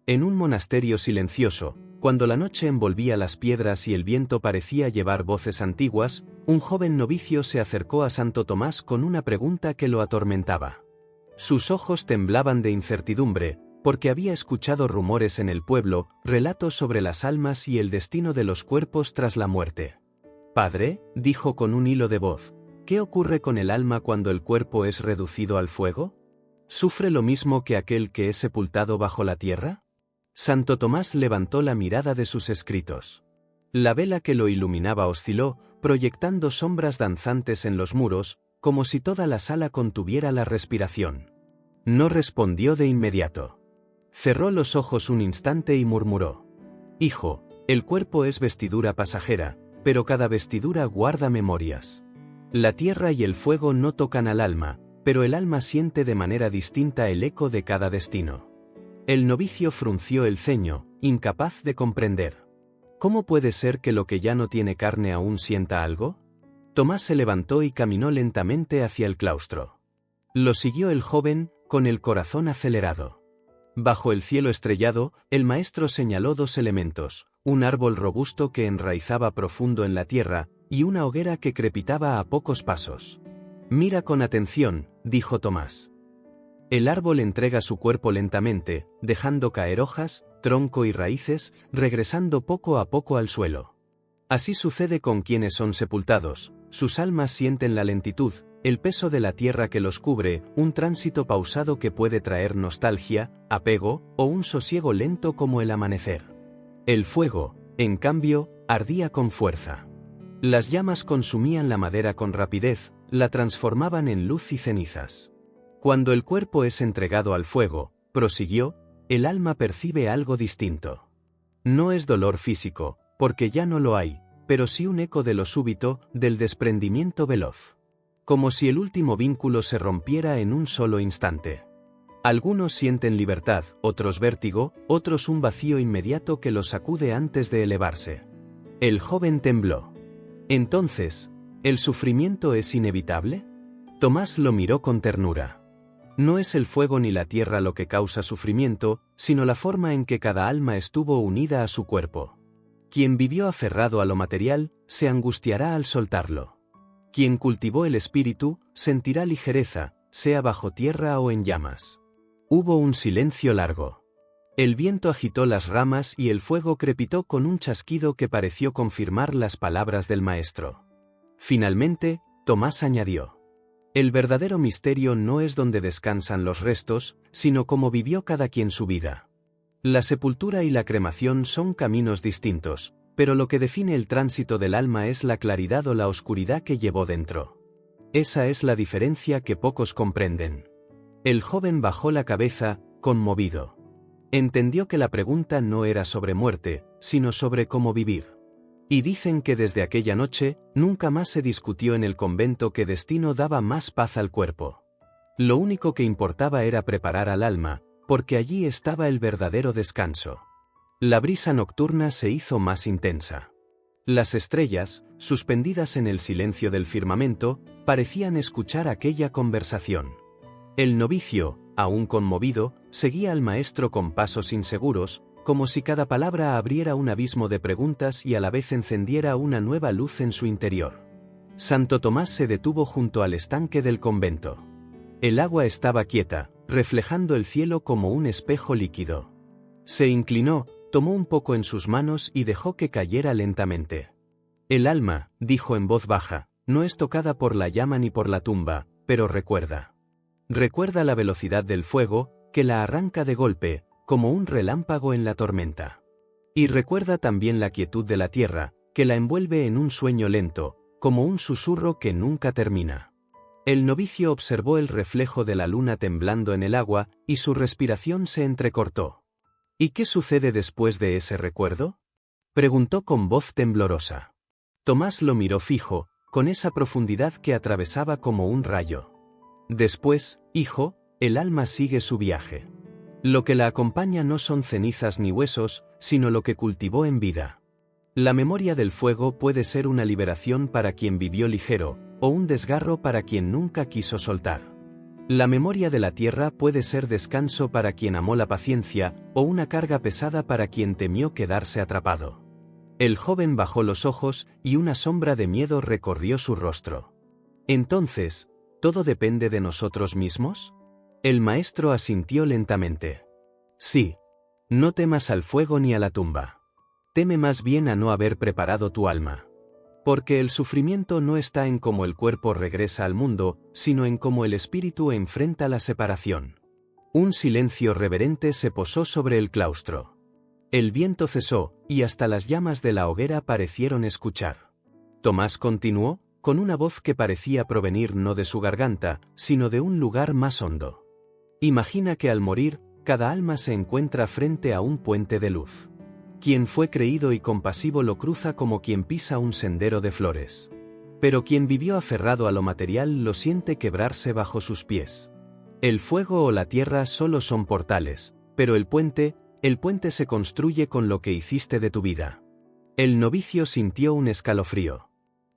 En un monasterio silencioso, cuando la noche envolvía las piedras y el viento parecía llevar voces antiguas, un joven novicio se acercó a Santo Tomás con una pregunta que lo atormentaba. Sus ojos temblaban de incertidumbre, porque había escuchado rumores en el pueblo, relatos sobre las almas y el destino de los cuerpos tras la muerte. «Padre», dijo con un hilo de voz, «¿qué ocurre con el alma cuando el cuerpo es reducido al fuego? ¿Sufre lo mismo que aquel que es sepultado bajo la tierra?» Santo Tomás levantó la mirada de sus escritos. La vela que lo iluminaba osciló, proyectando sombras danzantes en los muros, como si toda la sala contuviera la respiración. No respondió de inmediato. Cerró los ojos un instante y murmuró: «Hijo, el cuerpo es vestidura pasajera, pero cada vestidura guarda memorias. La tierra y el fuego no tocan al alma, pero el alma siente de manera distinta el eco de cada destino». El novicio frunció el ceño, incapaz de comprender. ¿Cómo puede ser que lo que ya no tiene carne aún sienta algo? Tomás se levantó y caminó lentamente hacia el claustro. Lo siguió el joven, con el corazón acelerado. Bajo el cielo estrellado, el maestro señaló dos elementos: un árbol robusto que enraizaba profundo en la tierra, y una hoguera que crepitaba a pocos pasos. «Mira con atención», dijo Tomás. El árbol entrega su cuerpo lentamente, dejando caer hojas, tronco y raíces, regresando poco a poco al suelo. Así sucede con quienes son sepultados: sus almas sienten la lentitud, el peso de la tierra que los cubre, un tránsito pausado que puede traer nostalgia, apego, o un sosiego lento como el amanecer. El fuego, en cambio, ardía con fuerza. Las llamas consumían la madera con rapidez, la transformaban en luz y cenizas. Cuando el cuerpo es entregado al fuego, prosiguió, el alma percibe algo distinto. No es dolor físico, porque ya no lo hay, pero sí un eco de lo súbito, del desprendimiento veloz. Como si el último vínculo se rompiera en un solo instante. Algunos sienten libertad, otros vértigo, otros un vacío inmediato que los sacude antes de elevarse. El joven tembló. Entonces, ¿el sufrimiento es inevitable? Tomás lo miró con ternura. No es el fuego ni la tierra lo que causa sufrimiento, sino la forma en que cada alma estuvo unida a su cuerpo. Quien vivió aferrado a lo material, se angustiará al soltarlo. Quien cultivó el espíritu, sentirá ligereza, sea bajo tierra o en llamas. Hubo un silencio largo. El viento agitó las ramas y el fuego crepitó con un chasquido que pareció confirmar las palabras del maestro. Finalmente, Tomás añadió: «El verdadero misterio no es donde descansan los restos, sino cómo vivió cada quien su vida. La sepultura y la cremación son caminos distintos, pero lo que define el tránsito del alma es la claridad o la oscuridad que llevó dentro. Esa es la diferencia que pocos comprenden». El joven bajó la cabeza, conmovido. Entendió que la pregunta no era sobre muerte, sino sobre cómo vivir. Y dicen que desde aquella noche, nunca más se discutió en el convento qué destino daba más paz al cuerpo. Lo único que importaba era preparar al alma, porque allí estaba el verdadero descanso. La brisa nocturna se hizo más intensa. Las estrellas, suspendidas en el silencio del firmamento, parecían escuchar aquella conversación. El novicio, aún conmovido, seguía al maestro con pasos inseguros, como si cada palabra abriera un abismo de preguntas y a la vez encendiera una nueva luz en su interior. Santo Tomás se detuvo junto al estanque del convento. El agua estaba quieta, reflejando el cielo como un espejo líquido. Se inclinó, tomó un poco en sus manos y dejó que cayera lentamente. «El alma», dijo en voz baja, «no es tocada por la llama ni por la tumba, pero recuerda. Recuerda la velocidad del fuego, que la arranca de golpe, como un relámpago en la tormenta. Y recuerda también la quietud de la tierra, que la envuelve en un sueño lento, como un susurro que nunca termina». El novicio observó el reflejo de la luna temblando en el agua, y su respiración se entrecortó. «¿Y qué sucede después de ese recuerdo?», preguntó con voz temblorosa. Tomás lo miró fijo, con esa profundidad que atravesaba como un rayo. «Después, hijo, el alma sigue su viaje. Lo que la acompaña no son cenizas ni huesos, sino lo que cultivó en vida. La memoria del fuego puede ser una liberación para quien vivió ligero, o un desgarro para quien nunca quiso soltar. La memoria de la tierra puede ser descanso para quien amó la paciencia, o una carga pesada para quien temió quedarse atrapado. El joven bajó los ojos, y una sombra de miedo recorrió su rostro. Entonces, ¿todo depende de nosotros mismos? El maestro asintió lentamente. Sí. No temas al fuego ni a la tumba. Teme más bien a no haber preparado tu alma. Porque el sufrimiento no está en cómo el cuerpo regresa al mundo, sino en cómo el espíritu enfrenta la separación. Un silencio reverente se posó sobre el claustro. El viento cesó, y hasta las llamas de la hoguera parecieron escuchar. Tomás continuó, con una voz que parecía provenir no de su garganta, sino de un lugar más hondo. Imagina que al morir, cada alma se encuentra frente a un puente de luz. Quien fue creído y compasivo lo cruza como quien pisa un sendero de flores. Pero quien vivió aferrado a lo material lo siente quebrarse bajo sus pies. El fuego o la tierra solo son portales, pero el puente se construye con lo que hiciste de tu vida. El novicio sintió un escalofrío.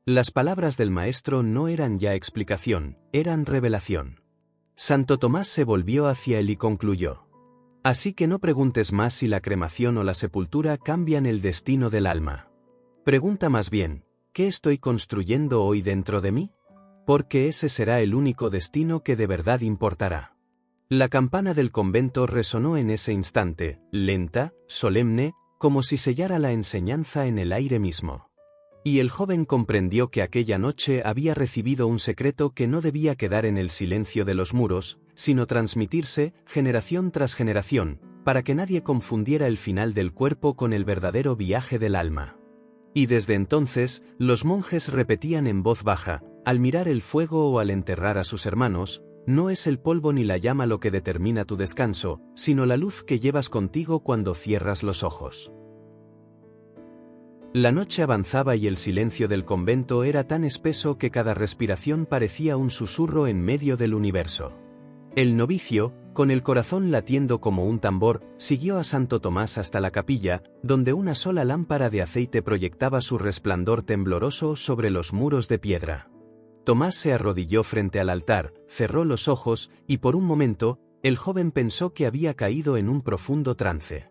Las palabras del maestro no eran ya explicación, eran revelación. Santo Tomás se volvió hacia él y concluyó. Así que no preguntes más si la cremación o la sepultura cambian el destino del alma. Pregunta más bien, ¿qué estoy construyendo hoy dentro de mí? Porque ese será el único destino que de verdad importará. La campana del convento resonó en ese instante, lenta, solemne, como si sellara la enseñanza en el aire mismo. Y el joven comprendió que aquella noche había recibido un secreto que no debía quedar en el silencio de los muros, sino transmitirse, generación tras generación, para que nadie confundiera el final del cuerpo con el verdadero viaje del alma. Y desde entonces, los monjes repetían en voz baja, al mirar el fuego o al enterrar a sus hermanos, no es el polvo ni la llama lo que determina tu descanso, sino la luz que llevas contigo cuando cierras los ojos. La noche avanzaba y el silencio del convento era tan espeso que cada respiración parecía un susurro en medio del universo. El novicio, con el corazón latiendo como un tambor, siguió a Santo Tomás hasta la capilla, donde una sola lámpara de aceite proyectaba su resplandor tembloroso sobre los muros de piedra. Tomás se arrodilló frente al altar, cerró los ojos, y por un momento, el joven pensó que había caído en un profundo trance.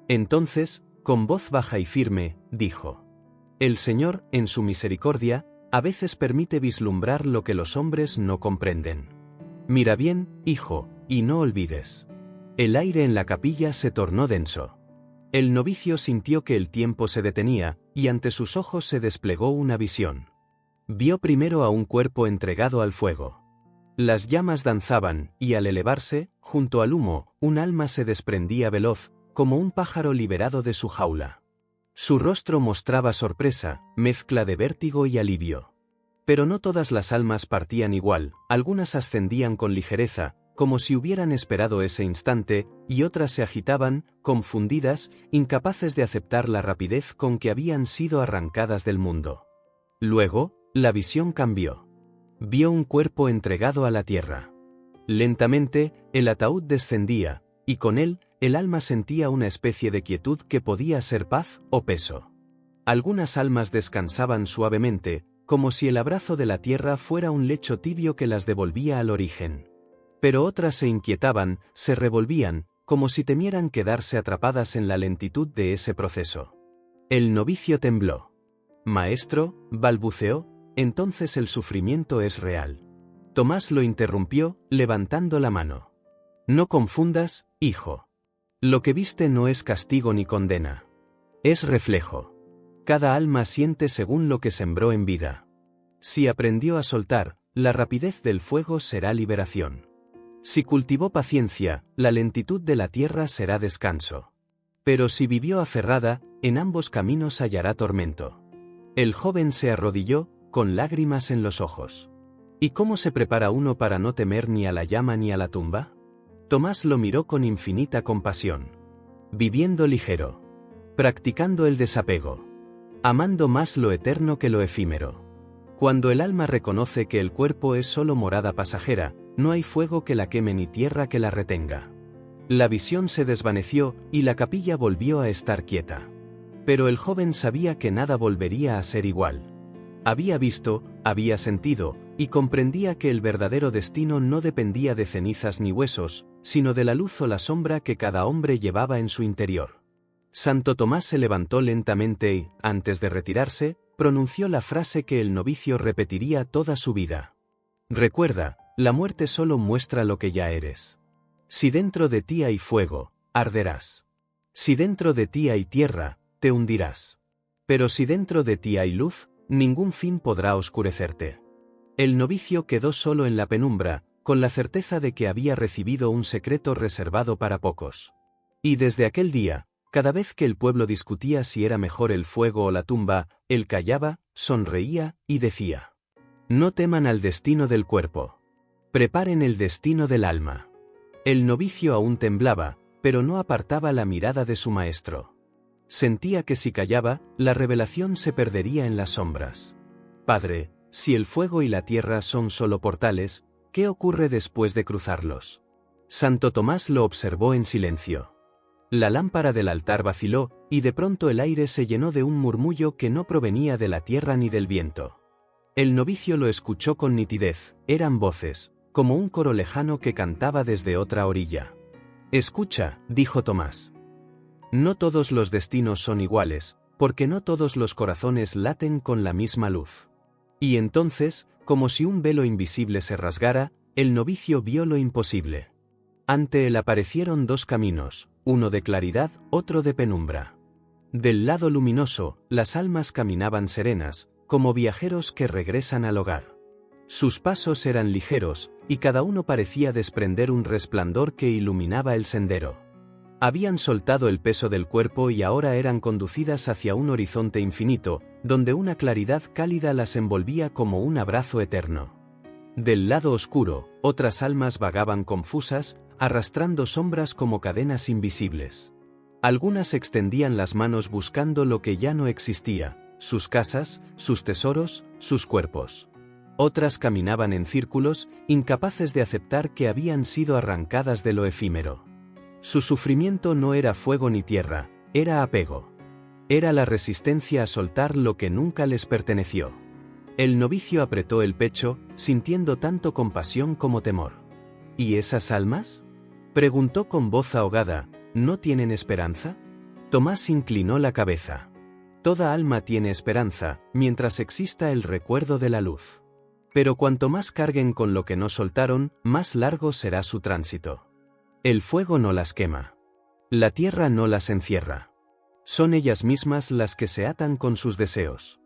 Entonces, con voz baja y firme, dijo: El Señor, en su misericordia, a veces permite vislumbrar lo que los hombres no comprenden. Mira bien, hijo, y no olvides. El aire en la capilla se tornó denso. El novicio sintió que el tiempo se detenía, y ante sus ojos se desplegó una visión. Vio primero a un cuerpo entregado al fuego. Las llamas danzaban, y al elevarse, junto al humo, un alma se desprendía veloz, como un pájaro liberado de su jaula. Su rostro mostraba sorpresa, mezcla de vértigo y alivio. Pero no todas las almas partían igual, algunas ascendían con ligereza, como si hubieran esperado ese instante, y otras se agitaban, confundidas, incapaces de aceptar la rapidez con que habían sido arrancadas del mundo. Luego, la visión cambió. Vio un cuerpo entregado a la tierra. Lentamente, el ataúd descendía, y con él, el alma sentía una especie de quietud que podía ser paz o peso. Algunas almas descansaban suavemente, como si el abrazo de la tierra fuera un lecho tibio que las devolvía al origen. Pero otras se inquietaban, se revolvían, como si temieran quedarse atrapadas en la lentitud de ese proceso. El novicio tembló. «Maestro», balbuceó, «entonces el sufrimiento es real». Tomás lo interrumpió, levantando la mano. «No confundas, hijo. Lo que viste no es castigo ni condena. Es reflejo. Cada alma siente según lo que sembró en vida. Si aprendió a soltar, la rapidez del fuego será liberación. Si cultivó paciencia, la lentitud de la tierra será descanso. Pero si vivió aferrada, en ambos caminos hallará tormento». El joven se arrodilló, con lágrimas en los ojos. ¿Y cómo se prepara uno para no temer ni a la llama ni a la tumba? Tomás lo miró con infinita compasión. Viviendo ligero. Practicando el desapego. Amando más lo eterno que lo efímero. Cuando el alma reconoce que el cuerpo es solo morada pasajera, no hay fuego que la queme ni tierra que la retenga. La visión se desvaneció, y la capilla volvió a estar quieta. Pero el joven sabía que nada volvería a ser igual. Había visto, había sentido, y comprendía que el verdadero destino no dependía de cenizas ni huesos, sino de la luz o la sombra que cada hombre llevaba en su interior. Santo Tomás se levantó lentamente y, antes de retirarse, pronunció la frase que el novicio repetiría toda su vida. Recuerda, la muerte solo muestra lo que ya eres. Si dentro de ti hay fuego, arderás. Si dentro de ti hay tierra, te hundirás. Pero si dentro de ti hay luz, ningún fin podrá oscurecerte. El novicio quedó solo en la penumbra, con la certeza de que había recibido un secreto reservado para pocos. Y desde aquel día, cada vez que el pueblo discutía si era mejor el fuego o la tumba, él callaba, sonreía y decía: no teman al destino del cuerpo. Preparen el destino del alma. El novicio aún temblaba, pero no apartaba la mirada de su maestro. Sentía que si callaba, la revelación se perdería en las sombras. Padre, si el fuego y la tierra son solo portales, ¿qué ocurre después de cruzarlos? Santo Tomás lo observó en silencio. La lámpara del altar vaciló, y de pronto el aire se llenó de un murmullo que no provenía de la tierra ni del viento. El novicio lo escuchó con nitidez, eran voces, como un coro lejano que cantaba desde otra orilla. Escucha, dijo Tomás. No todos los destinos son iguales, porque no todos los corazones laten con la misma luz. Y entonces, como si un velo invisible se rasgara, el novicio vio lo imposible. Ante él aparecieron dos caminos, uno de claridad, otro de penumbra. Del lado luminoso, las almas caminaban serenas, como viajeros que regresan al hogar. Sus pasos eran ligeros, y cada uno parecía desprender un resplandor que iluminaba el sendero. Habían soltado el peso del cuerpo y ahora eran conducidas hacia un horizonte infinito, donde una claridad cálida las envolvía como un abrazo eterno. Del lado oscuro, otras almas vagaban confusas, arrastrando sombras como cadenas invisibles. Algunas extendían las manos buscando lo que ya no existía, sus casas, sus tesoros, sus cuerpos. Otras caminaban en círculos, incapaces de aceptar que habían sido arrancadas de lo efímero. Su sufrimiento no era fuego ni tierra, era apego. Era la resistencia a soltar lo que nunca les perteneció. El novicio apretó el pecho, sintiendo tanto compasión como temor. ¿Y esas almas?, preguntó con voz ahogada, ¿no tienen esperanza? Tomás inclinó la cabeza. Toda alma tiene esperanza, mientras exista el recuerdo de la luz. Pero cuanto más carguen con lo que no soltaron, más largo será su tránsito. El fuego no las quema. La tierra no las encierra. Son ellas mismas las que se atan con sus deseos.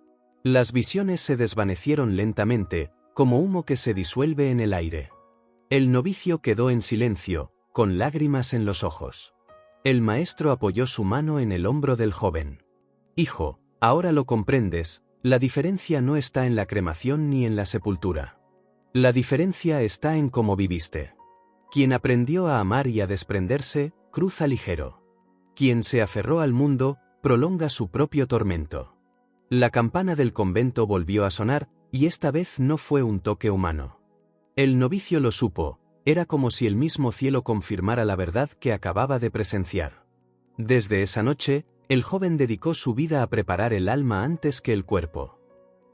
Las visiones se desvanecieron lentamente, como humo que se disuelve en el aire. El novicio quedó en silencio, con lágrimas en los ojos. El maestro apoyó su mano en el hombro del joven. Hijo, ahora lo comprendes, la diferencia no está en la cremación ni en la sepultura. La diferencia está en cómo viviste. Quien aprendió a amar y a desprenderse, cruza ligero. Quien se aferró al mundo, prolonga su propio tormento. La campana del convento volvió a sonar, y esta vez no fue un toque humano. El novicio lo supo, era como si el mismo cielo confirmara la verdad que acababa de presenciar. Desde esa noche, el joven dedicó su vida a preparar el alma antes que el cuerpo.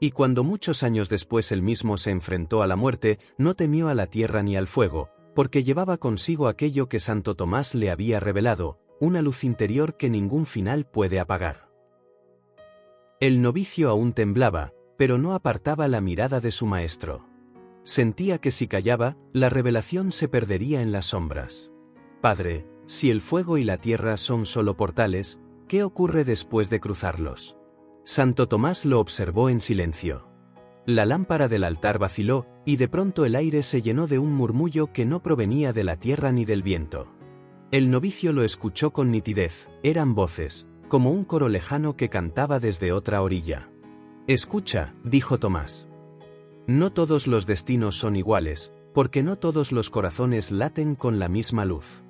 Y cuando muchos años después él mismo se enfrentó a la muerte, no temió a la tierra ni al fuego, porque llevaba consigo aquello que Santo Tomás le había revelado, una luz interior que ningún final puede apagar. El novicio aún temblaba, pero no apartaba la mirada de su maestro. Sentía que si callaba, la revelación se perdería en las sombras. Padre, si el fuego y la tierra son solo portales, ¿qué ocurre después de cruzarlos? Santo Tomás lo observó en silencio. La lámpara del altar vaciló, y de pronto el aire se llenó de un murmullo que no provenía de la tierra ni del viento. El novicio lo escuchó con nitidez, eran voces, como un coro lejano que cantaba desde otra orilla. Escucha, dijo Tomás. No todos los destinos son iguales, porque no todos los corazones laten con la misma luz.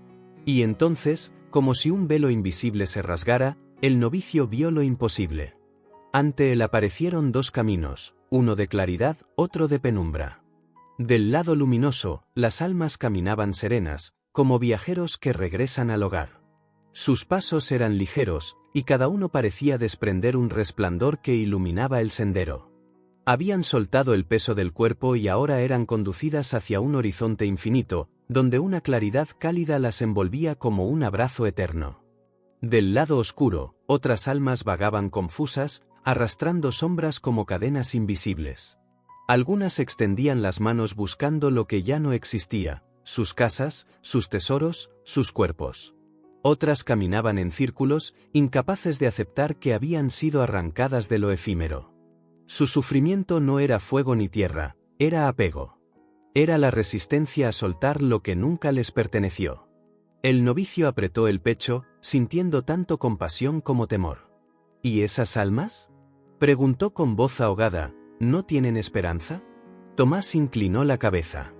Y entonces, como si un velo invisible se rasgara, el novicio vio lo imposible. Ante él aparecieron dos caminos, uno de claridad, otro de penumbra. Del lado luminoso, las almas caminaban serenas, como viajeros que regresan al hogar. Sus pasos eran ligeros, y cada uno parecía desprender un resplandor que iluminaba el sendero. Habían soltado el peso del cuerpo y ahora eran conducidas hacia un horizonte infinito, donde una claridad cálida las envolvía como un abrazo eterno. Del lado oscuro, otras almas vagaban confusas, arrastrando sombras como cadenas invisibles. Algunas extendían las manos buscando lo que ya no existía, sus casas, sus tesoros, sus cuerpos. Otras caminaban en círculos, incapaces de aceptar que habían sido arrancadas de lo efímero. Su sufrimiento no era fuego ni tierra, era apego. Era la resistencia a soltar lo que nunca les perteneció. El novicio apretó el pecho, sintiendo tanto compasión como temor. ¿Y esas almas?, preguntó con voz ahogada, ¿no tienen esperanza? Tomás inclinó la cabeza.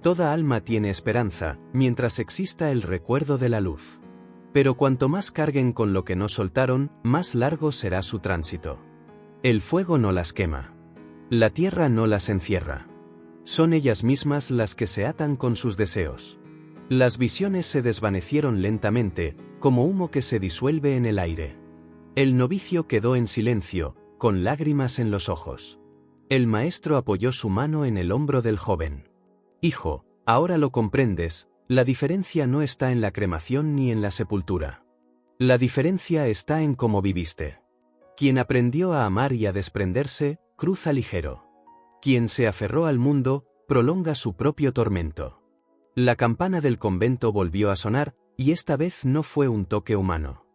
Toda alma tiene esperanza, mientras exista el recuerdo de la luz. Pero cuanto más carguen con lo que no soltaron, más largo será su tránsito. El fuego no las quema. La tierra no las encierra. Son ellas mismas las que se atan con sus deseos. Las visiones se desvanecieron lentamente, como humo que se disuelve en el aire. El novicio quedó en silencio, con lágrimas en los ojos. El maestro apoyó su mano en el hombro del joven. Hijo, ahora lo comprendes, la diferencia no está en la cremación ni en la sepultura. La diferencia está en cómo viviste. Quien aprendió a amar y a desprenderse, cruza ligero. Quien se aferró al mundo, prolonga su propio tormento. La campana del convento volvió a sonar, y esta vez no fue un toque humano.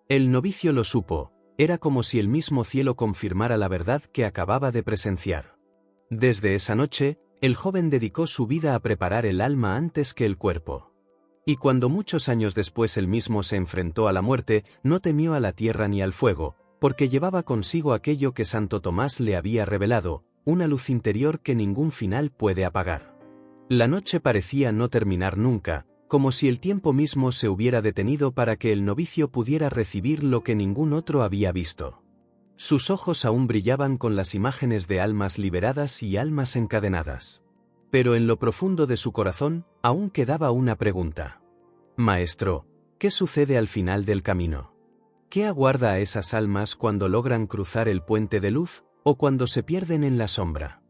El novicio lo supo, era como si el mismo cielo confirmara la verdad que acababa de presenciar. Desde esa noche, el joven dedicó su vida a preparar el alma antes que el cuerpo. Y cuando muchos años después él mismo se enfrentó a la muerte, no temió a la tierra ni al fuego, porque llevaba consigo aquello que Santo Tomás le había revelado, una luz interior que ningún final puede apagar. La noche parecía no terminar nunca, como si el tiempo mismo se hubiera detenido para que el novicio pudiera recibir lo que ningún otro había visto. Sus ojos aún brillaban con las imágenes de almas liberadas y almas encadenadas. Pero en lo profundo de su corazón, aún quedaba una pregunta. Maestro, ¿qué sucede al final del camino? ¿Qué aguarda a esas almas cuando logran cruzar el puente de luz, o cuando se pierden en la sombra?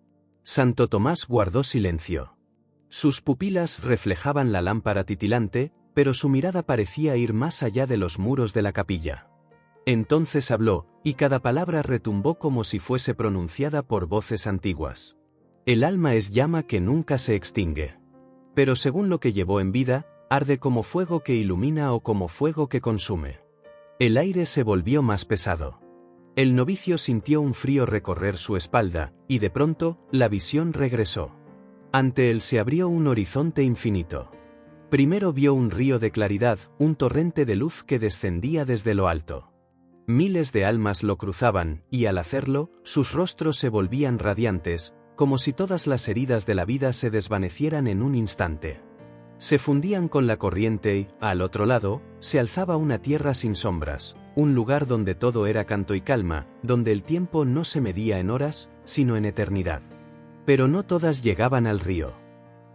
Santo Tomás guardó silencio. Sus pupilas reflejaban la lámpara titilante, pero su mirada parecía ir más allá de los muros de la capilla. Entonces habló, y cada palabra retumbó como si fuese pronunciada por voces antiguas. El alma es llama que nunca se extingue. Pero según lo que llevó en vida, arde como fuego que ilumina o como fuego que consume. El aire se volvió más pesado. El novicio sintió un frío recorrer su espalda, y de pronto, la visión regresó. Ante él se abrió un horizonte infinito. Primero vio un río de claridad, un torrente de luz que descendía desde lo alto. Miles de almas lo cruzaban, y al hacerlo, sus rostros se volvían radiantes, como si todas las heridas de la vida se desvanecieran en un instante. Se fundían con la corriente y, al otro lado, se alzaba una tierra sin sombras, un lugar donde todo era canto y calma, donde el tiempo no se medía en horas, sino en eternidad. Pero no todas llegaban al río.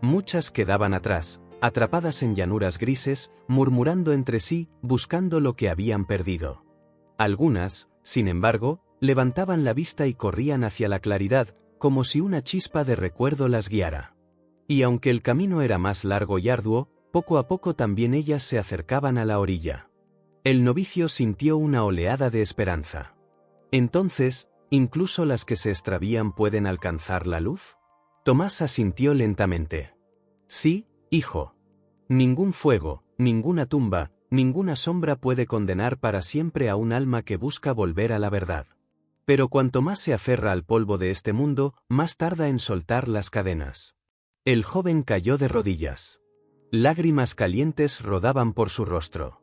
Muchas quedaban atrás, atrapadas en llanuras grises, murmurando entre sí, buscando lo que habían perdido. Algunas, sin embargo, levantaban la vista y corrían hacia la claridad, como si una chispa de recuerdo las guiara. Y aunque el camino era más largo y arduo, poco a poco también ellas se acercaban a la orilla. El novicio sintió una oleada de esperanza. Entonces, ¿incluso las que se extravían pueden alcanzar la luz? Tomás asintió lentamente. Sí, hijo. Ningún fuego, ninguna tumba, ninguna sombra puede condenar para siempre a un alma que busca volver a la verdad. Pero cuanto más se aferra al polvo de este mundo, más tarda en soltar las cadenas. El joven cayó de rodillas. Lágrimas calientes rodaban por su rostro.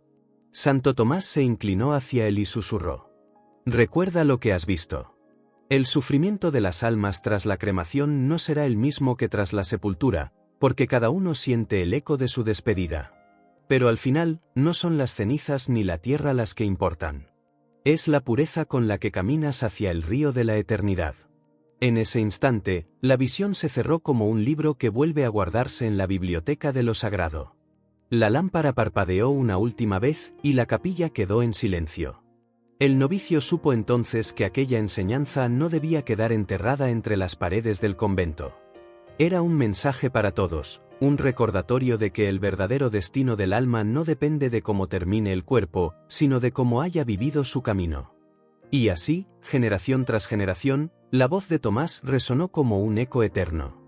Santo Tomás se inclinó hacia él y susurró. Recuerda lo que has visto. El sufrimiento de las almas tras la cremación no será el mismo que tras la sepultura, porque cada uno siente el eco de su despedida. Pero al final, no son las cenizas ni la tierra las que importan. Es la pureza con la que caminas hacia el río de la eternidad. En ese instante, la visión se cerró como un libro que vuelve a guardarse en la biblioteca de lo sagrado. La lámpara parpadeó una última vez y la capilla quedó en silencio. El novicio supo entonces que aquella enseñanza no debía quedar enterrada entre las paredes del convento. Era un mensaje para todos, un recordatorio de que el verdadero destino del alma no depende de cómo termine el cuerpo, sino de cómo haya vivido su camino. Y así, generación tras generación, la voz de Tomás resonó como un eco eterno.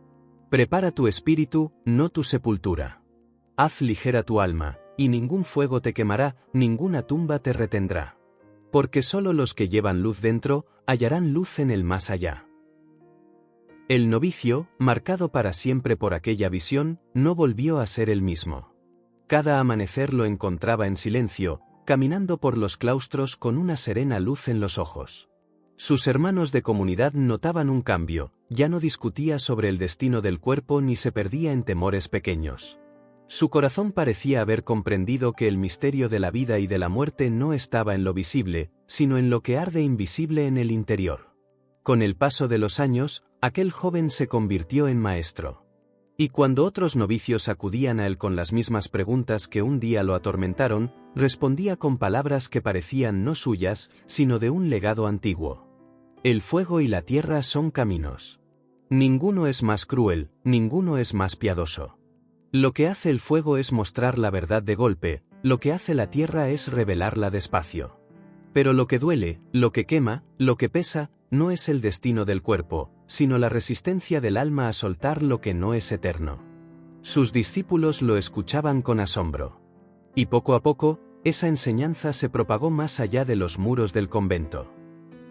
Prepara tu espíritu, no tu sepultura. Haz ligera tu alma, y ningún fuego te quemará, ninguna tumba te retendrá. Porque solo los que llevan luz dentro, hallarán luz en el más allá. El novicio, marcado para siempre por aquella visión, no volvió a ser el mismo. Cada amanecer lo encontraba en silencio, caminando por los claustros con una serena luz en los ojos. Sus hermanos de comunidad notaban un cambio, ya no discutía sobre el destino del cuerpo ni se perdía en temores pequeños. Su corazón parecía haber comprendido que el misterio de la vida y de la muerte no estaba en lo visible, sino en lo que arde invisible en el interior. Con el paso de los años, aquel joven se convirtió en maestro. Y cuando otros novicios acudían a él con las mismas preguntas que un día lo atormentaron, respondía con palabras que parecían no suyas, sino de un legado antiguo. El fuego y la tierra son caminos. Ninguno es más cruel, ninguno es más piadoso. Lo que hace el fuego es mostrar la verdad de golpe, lo que hace la tierra es revelarla despacio. Pero lo que duele, lo que quema, lo que pesa, no es el destino del cuerpo, sino la resistencia del alma a soltar lo que no es eterno. Sus discípulos lo escuchaban con asombro. Y poco a poco, esa enseñanza se propagó más allá de los muros del convento.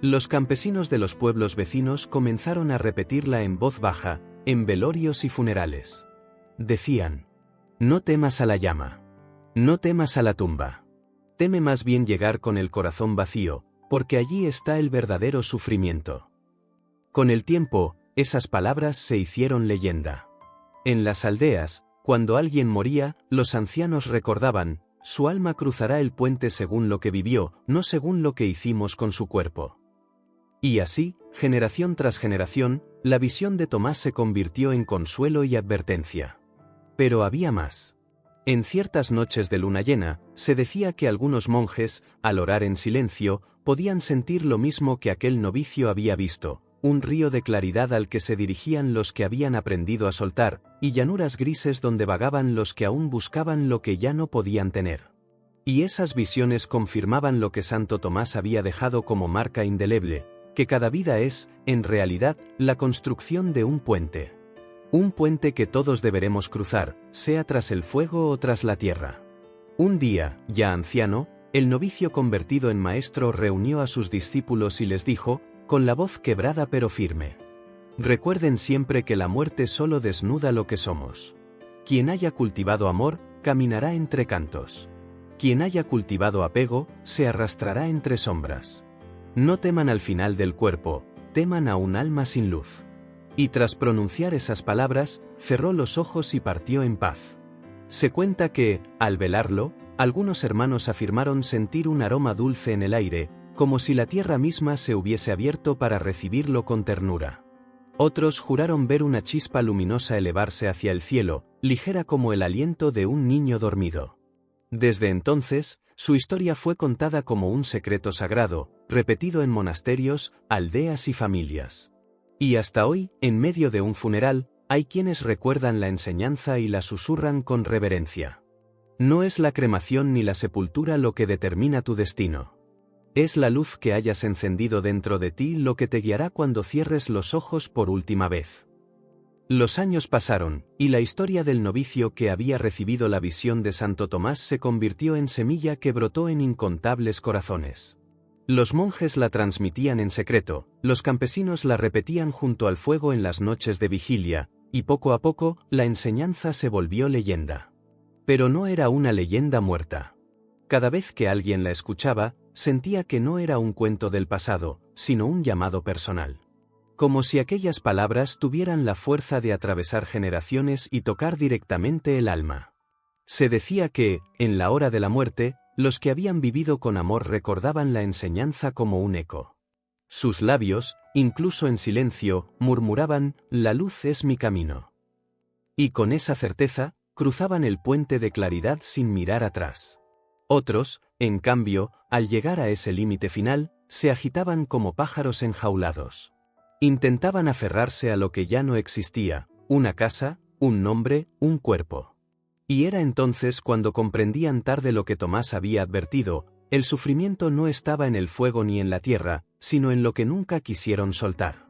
Los campesinos de los pueblos vecinos comenzaron a repetirla en voz baja, en velorios y funerales. Decían: no temas a la llama. No temas a la tumba. Teme más bien llegar con el corazón vacío, porque allí está el verdadero sufrimiento. Con el tiempo, esas palabras se hicieron leyenda. En las aldeas, cuando alguien moría, los ancianos recordaban: su alma cruzará el puente según lo que vivió, no según lo que hicimos con su cuerpo. Y así, generación tras generación, la visión de Tomás se convirtió en consuelo y advertencia. Pero había más. En ciertas noches de luna llena, se decía que algunos monjes, al orar en silencio, podían sentir lo mismo que aquel novicio había visto: un río de claridad al que se dirigían los que habían aprendido a soltar, y llanuras grises donde vagaban los que aún buscaban lo que ya no podían tener. Y esas visiones confirmaban lo que Santo Tomás había dejado como marca indeleble, que cada vida es, en realidad, la construcción de un puente. Un puente que todos deberemos cruzar, sea tras el fuego o tras la tierra. Un día, ya anciano, el novicio convertido en maestro reunió a sus discípulos y les dijo, con la voz quebrada pero firme: recuerden siempre que la muerte solo desnuda lo que somos. Quien haya cultivado amor, caminará entre cantos. Quien haya cultivado apego, se arrastrará entre sombras. No teman al final del cuerpo, teman a un alma sin luz. Y tras pronunciar esas palabras, cerró los ojos y partió en paz. Se cuenta que, al velarlo, algunos hermanos afirmaron sentir un aroma dulce en el aire, como si la tierra misma se hubiese abierto para recibirlo con ternura. Otros juraron ver una chispa luminosa elevarse hacia el cielo, ligera como el aliento de un niño dormido. Desde entonces, su historia fue contada como un secreto sagrado, repetido en monasterios, aldeas y familias. Y hasta hoy, en medio de un funeral, hay quienes recuerdan la enseñanza y la susurran con reverencia. No es la cremación ni la sepultura lo que determina tu destino. Es la luz que hayas encendido dentro de ti lo que te guiará cuando cierres los ojos por última vez. Los años pasaron, y la historia del novicio que había recibido la visión de Santo Tomás se convirtió en semilla que brotó en incontables corazones. Los monjes la transmitían en secreto, los campesinos la repetían junto al fuego en las noches de vigilia, y poco a poco, la enseñanza se volvió leyenda. Pero no era una leyenda muerta. Cada vez que alguien la escuchaba, sentía que no era un cuento del pasado, sino un llamado personal. Como si aquellas palabras tuvieran la fuerza de atravesar generaciones y tocar directamente el alma. Se decía que, en la hora de la muerte, los que habían vivido con amor recordaban la enseñanza como un eco. Sus labios, incluso en silencio, murmuraban: la luz es mi camino. Y con esa certeza, cruzaban el puente de claridad sin mirar atrás. Otros, en cambio, al llegar a ese límite final, se agitaban como pájaros enjaulados. Intentaban aferrarse a lo que ya no existía, una casa, un nombre, un cuerpo. Y era entonces cuando comprendían tarde lo que Tomás había advertido: el sufrimiento no estaba en el fuego ni en la tierra, sino en lo que nunca quisieron soltar.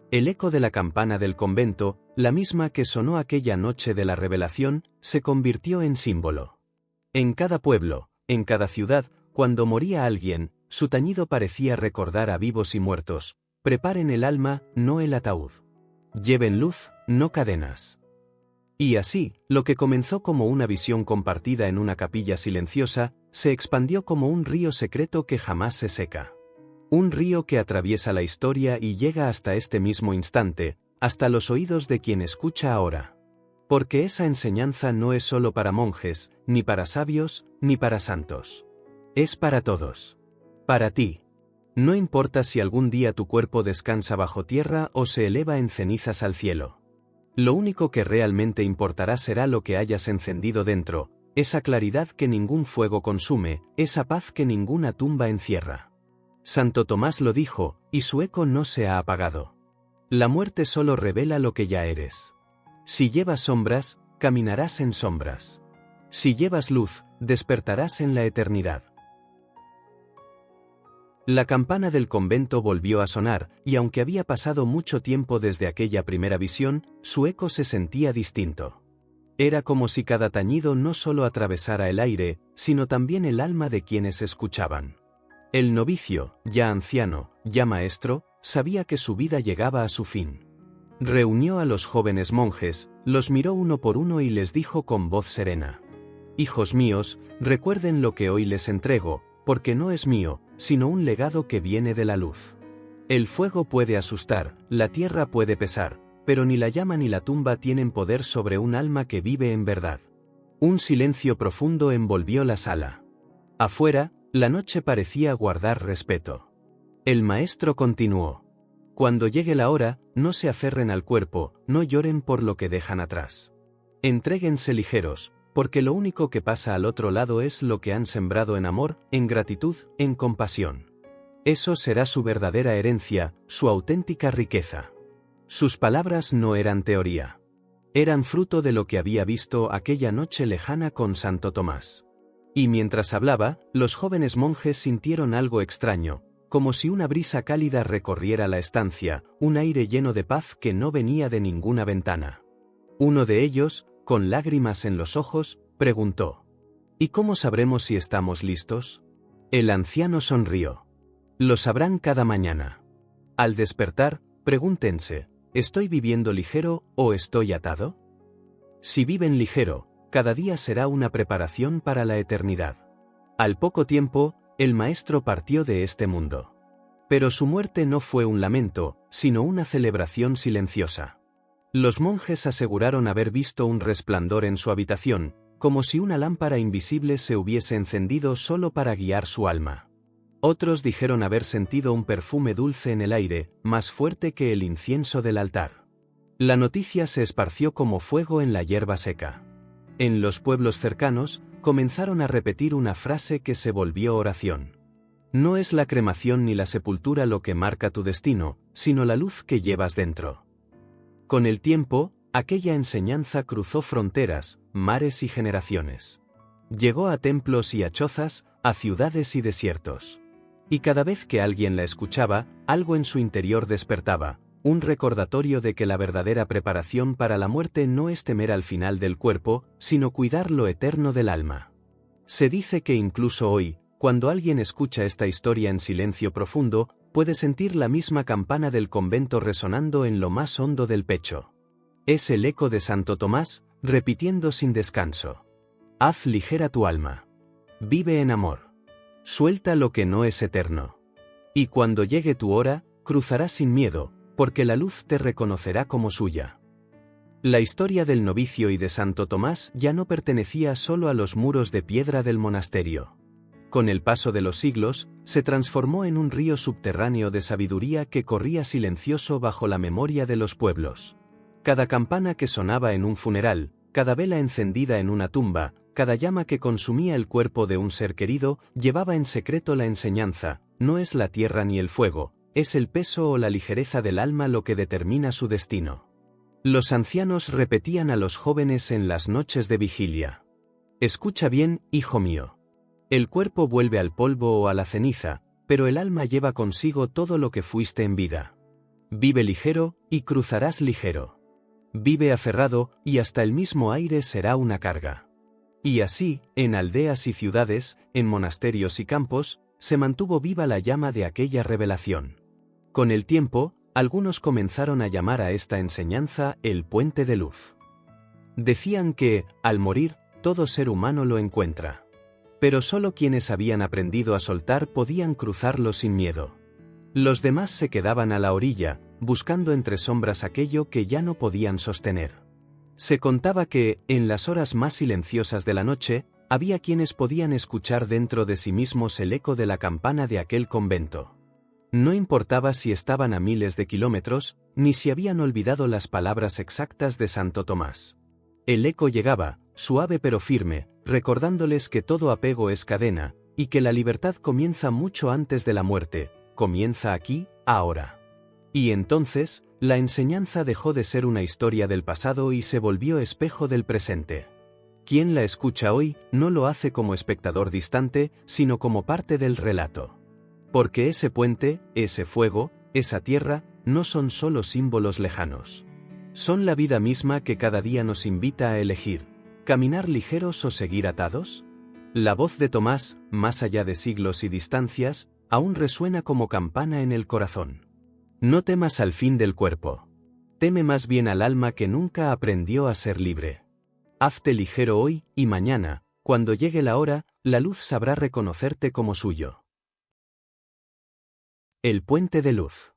El eco de la campana del convento, la misma que sonó aquella noche de la revelación, se convirtió en símbolo. En cada pueblo, en cada ciudad, cuando moría alguien, su tañido parecía recordar a vivos y muertos: preparen el alma, no el ataúd. Lleven luz, no cadenas. Y así, lo que comenzó como una visión compartida en una capilla silenciosa, se expandió como un río secreto que jamás se seca. Un río que atraviesa la historia y llega hasta este mismo instante, hasta los oídos de quien escucha ahora. Porque esa enseñanza no es solo para monjes, ni para sabios, ni para santos. Es para todos. Para ti. No importa si algún día tu cuerpo descansa bajo tierra o se eleva en cenizas al cielo. Lo único que realmente importará será lo que hayas encendido dentro, esa claridad que ningún fuego consume, esa paz que ninguna tumba encierra. Santo Tomás lo dijo, y su eco no se ha apagado. La muerte solo revela lo que ya eres. Si llevas sombras, caminarás en sombras. Si llevas luz, despertarás en la eternidad. La campana del convento volvió a sonar, y aunque había pasado mucho tiempo desde aquella primera visión, su eco se sentía distinto. Era como si cada tañido no solo atravesara el aire, sino también el alma de quienes escuchaban. El novicio, ya anciano, ya maestro, sabía que su vida llegaba a su fin. Reunió a los jóvenes monjes, los miró uno por uno y les dijo con voz serena: «Hijos míos, recuerden lo que hoy les entrego, porque no es mío, sino un legado que viene de la luz. El fuego puede asustar, la tierra puede pesar, pero ni la llama ni la tumba tienen poder sobre un alma que vive en verdad». Un silencio profundo envolvió la sala. Afuera, la noche parecía guardar respeto. El maestro continuó: «Cuando llegue la hora, no se aferren al cuerpo, no lloren por lo que dejan atrás. Entréguense ligeros, porque lo único que pasa al otro lado es lo que han sembrado en amor, en gratitud, en compasión. Eso será su verdadera herencia, su auténtica riqueza». Sus palabras no eran teoría. Eran fruto de lo que había visto aquella noche lejana con Santo Tomás. Y mientras hablaba, los jóvenes monjes sintieron algo extraño, como si una brisa cálida recorriera la estancia, un aire lleno de paz que no venía de ninguna ventana. Uno de ellos, con lágrimas en los ojos, preguntó: «¿Y cómo sabremos si estamos listos?». El anciano sonrió: «Lo sabrán cada mañana. Al despertar, pregúntense: ¿estoy viviendo ligero o estoy atado? Si viven ligero, cada día será una preparación para la eternidad». Al poco tiempo, el maestro partió de este mundo. Pero su muerte no fue un lamento, sino una celebración silenciosa. Los monjes aseguraron haber visto un resplandor en su habitación, como si una lámpara invisible se hubiese encendido solo para guiar su alma. Otros dijeron haber sentido un perfume dulce en el aire, más fuerte que el incienso del altar. La noticia se esparció como fuego en la hierba seca. En los pueblos cercanos, comenzaron a repetir una frase que se volvió oración: «No es la cremación ni la sepultura lo que marca tu destino, sino la luz que llevas dentro». Con el tiempo, aquella enseñanza cruzó fronteras, mares y generaciones. Llegó a templos y a chozas, a ciudades y desiertos. Y cada vez que alguien la escuchaba, algo en su interior despertaba, un recordatorio de que la verdadera preparación para la muerte no es temer al final del cuerpo, sino cuidar lo eterno del alma. Se dice que incluso hoy, cuando alguien escucha esta historia en silencio profundo, puede sentir la misma campana del convento resonando en lo más hondo del pecho. Es el eco de Santo Tomás, repitiendo sin descanso: «Haz ligera tu alma. Vive en amor. Suelta lo que no es eterno. Y cuando llegue tu hora, cruzarás sin miedo, porque la luz te reconocerá como suya». La historia del novicio y de Santo Tomás ya no pertenecía solo a los muros de piedra del monasterio. Con el paso de los siglos, se transformó en un río subterráneo de sabiduría que corría silencioso bajo la memoria de los pueblos. Cada campana que sonaba en un funeral, cada vela encendida en una tumba, cada llama que consumía el cuerpo de un ser querido llevaba en secreto la enseñanza: no es la tierra ni el fuego, es el peso o la ligereza del alma lo que determina su destino. Los ancianos repetían a los jóvenes en las noches de vigilia: escucha bien, hijo mío. El cuerpo vuelve al polvo o a la ceniza, pero el alma lleva consigo todo lo que fuiste en vida. Vive ligero, y cruzarás ligero. Vive aferrado, y hasta el mismo aire será una carga. Y así, en aldeas y ciudades, en monasterios y campos, se mantuvo viva la llama de aquella revelación. Con el tiempo, algunos comenzaron a llamar a esta enseñanza el puente de luz. Decían que, al morir, todo ser humano lo encuentra. Pero solo quienes habían aprendido a soltar podían cruzarlo sin miedo. Los demás se quedaban a la orilla, buscando entre sombras aquello que ya no podían sostener. Se contaba que, en las horas más silenciosas de la noche, había quienes podían escuchar dentro de sí mismos el eco de la campana de aquel convento. No importaba si estaban a miles de kilómetros, ni si habían olvidado las palabras exactas de Santo Tomás. El eco llegaba, suave pero firme, recordándoles que todo apego es cadena, y que la libertad comienza mucho antes de la muerte, comienza aquí, ahora. Y entonces, la enseñanza dejó de ser una historia del pasado y se volvió espejo del presente. Quien la escucha hoy, no lo hace como espectador distante, sino como parte del relato. Porque ese puente, ese fuego, esa tierra, no son solo símbolos lejanos. Son la vida misma que cada día nos invita a elegir: ¿caminar ligeros o seguir atados? La voz de Tomás, más allá de siglos y distancias, aún resuena como campana en el corazón. No temas al fin del cuerpo. Teme más bien al alma que nunca aprendió a ser libre. Hazte ligero hoy, y mañana, cuando llegue la hora, la luz sabrá reconocerte como suyo. El puente de luz.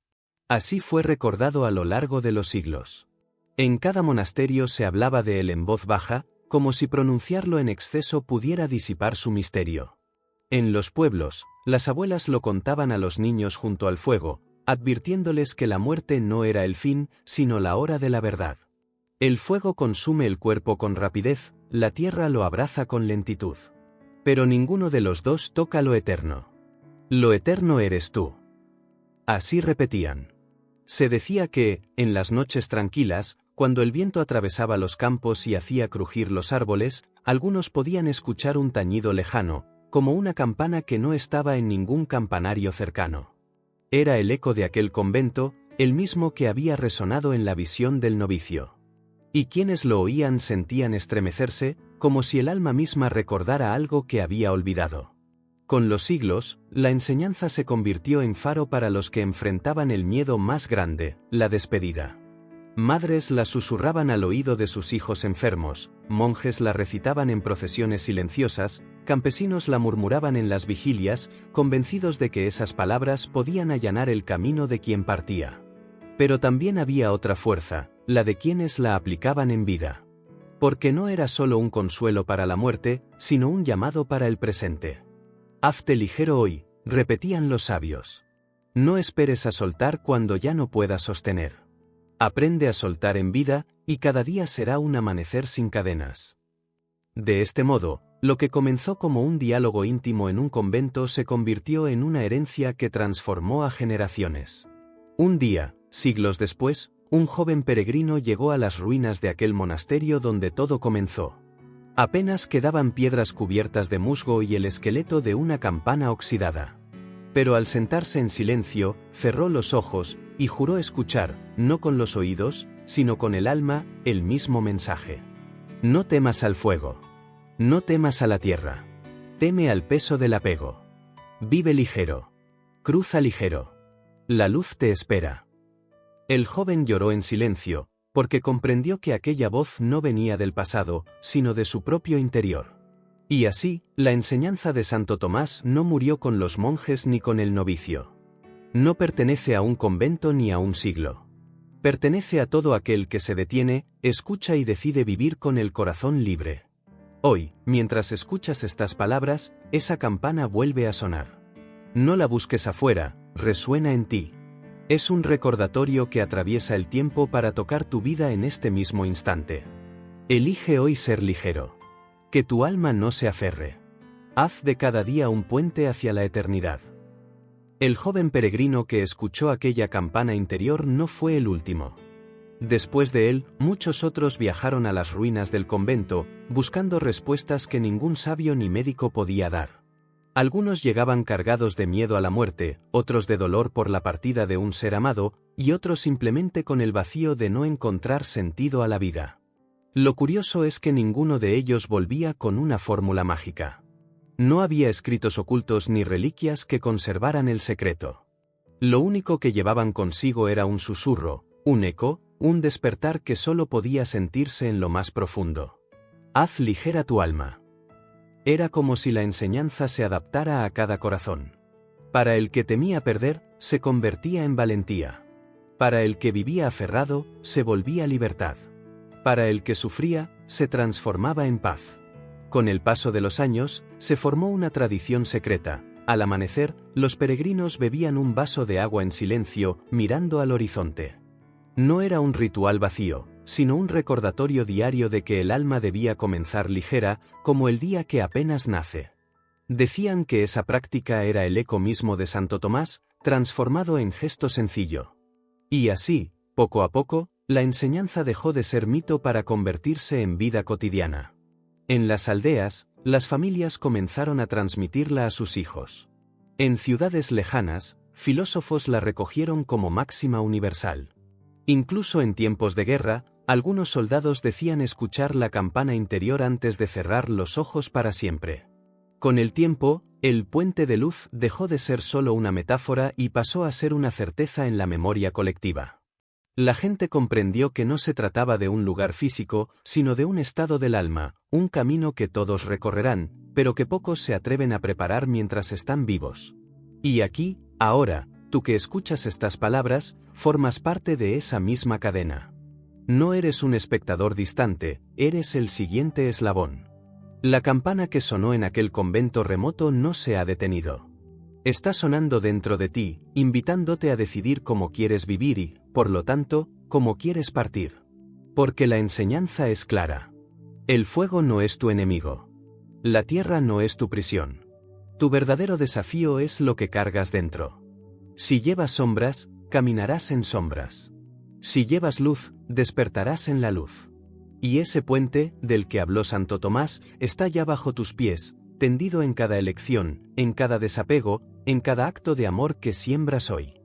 Así fue recordado a lo largo de los siglos. En cada monasterio se hablaba de él en voz baja, como si pronunciarlo en exceso pudiera disipar su misterio. En los pueblos, las abuelas lo contaban a los niños junto al fuego, advirtiéndoles que la muerte no era el fin, sino la hora de la verdad. El fuego consume el cuerpo con rapidez, la tierra lo abraza con lentitud. Pero ninguno de los dos toca lo eterno. Lo eterno eres tú. Así repetían. Se decía que, en las noches tranquilas, cuando el viento atravesaba los campos y hacía crujir los árboles, algunos podían escuchar un tañido lejano, como una campana que no estaba en ningún campanario cercano. Era el eco de aquel convento, el mismo que había resonado en la visión del novicio. Y quienes lo oían sentían estremecerse, como si el alma misma recordara algo que había olvidado. Con los siglos, la enseñanza se convirtió en faro para los que enfrentaban el miedo más grande, la despedida. Madres la susurraban al oído de sus hijos enfermos, monjes la recitaban en procesiones silenciosas, campesinos la murmuraban en las vigilias, convencidos de que esas palabras podían allanar el camino de quien partía. Pero también había otra fuerza, la de quienes la aplicaban en vida. Porque no era solo un consuelo para la muerte, sino un llamado para el presente. Hazte ligero hoy, repetían los sabios. No esperes a soltar cuando ya no puedas sostener. Aprende a soltar en vida, y cada día será un amanecer sin cadenas. De este modo, lo que comenzó como un diálogo íntimo en un convento se convirtió en una herencia que transformó a generaciones. Un día, siglos después, un joven peregrino llegó a las ruinas de aquel monasterio donde todo comenzó. Apenas quedaban piedras cubiertas de musgo y el esqueleto de una campana oxidada. Pero al sentarse en silencio, cerró los ojos, y juró escuchar, no con los oídos, sino con el alma, el mismo mensaje. No temas al fuego. No temas a la tierra. Teme al peso del apego. Vive ligero. Cruza ligero. La luz te espera. El joven lloró en silencio, porque comprendió que aquella voz no venía del pasado, sino de su propio interior. Y así, la enseñanza de Santo Tomás no murió con los monjes ni con el novicio. No pertenece a un convento ni a un siglo. Pertenece a todo aquel que se detiene, escucha y decide vivir con el corazón libre. Hoy, mientras escuchas estas palabras, esa campana vuelve a sonar. No la busques afuera, resuena en ti. Es un recordatorio que atraviesa el tiempo para tocar tu vida en este mismo instante. Elige hoy ser ligero. Que tu alma no se aferre. Haz de cada día un puente hacia la eternidad. El joven peregrino que escuchó aquella campana interior no fue el último. Después de él, muchos otros viajaron a las ruinas del convento, buscando respuestas que ningún sabio ni médico podía dar. Algunos llegaban cargados de miedo a la muerte, otros de dolor por la partida de un ser amado, y otros simplemente con el vacío de no encontrar sentido a la vida. Lo curioso es que ninguno de ellos volvía con una fórmula mágica. No había escritos ocultos ni reliquias que conservaran el secreto. Lo único que llevaban consigo era un susurro, un eco, un despertar que solo podía sentirse en lo más profundo. Haz ligera tu alma. Era como si la enseñanza se adaptara a cada corazón. Para el que temía perder, se convertía en valentía. Para el que vivía aferrado, se volvía libertad. Para el que sufría, se transformaba en paz. Con el paso de los años, se formó una tradición secreta. Al amanecer, los peregrinos bebían un vaso de agua en silencio, mirando al horizonte. No era un ritual vacío, sino un recordatorio diario de que el alma debía comenzar ligera, como el día que apenas nace. Decían que esa práctica era el eco mismo de Santo Tomás, transformado en gesto sencillo. Y así, poco a poco, la enseñanza dejó de ser mito para convertirse en vida cotidiana. En las aldeas, las familias comenzaron a transmitirla a sus hijos. En ciudades lejanas, filósofos la recogieron como máxima universal. Incluso en tiempos de guerra, algunos soldados decían escuchar la campana interior antes de cerrar los ojos para siempre. Con el tiempo, el puente de luz dejó de ser solo una metáfora y pasó a ser una certeza en la memoria colectiva. La gente comprendió que no se trataba de un lugar físico, sino de un estado del alma, un camino que todos recorrerán, pero que pocos se atreven a preparar mientras están vivos. Y aquí, ahora, tú que escuchas estas palabras, formas parte de esa misma cadena. No eres un espectador distante, eres el siguiente eslabón. La campana que sonó en aquel convento remoto no se ha detenido. Está sonando dentro de ti, invitándote a decidir cómo quieres vivir y, por lo tanto, cómo quieres partir. Porque la enseñanza es clara. El fuego no es tu enemigo. La tierra no es tu prisión. Tu verdadero desafío es lo que cargas dentro. Si llevas sombras, caminarás en sombras. Si llevas luz, despertarás en la luz. Y ese puente, del que habló Santo Tomás, está ya bajo tus pies, tendido en cada elección, en cada desapego, en cada acto de amor que siembras hoy.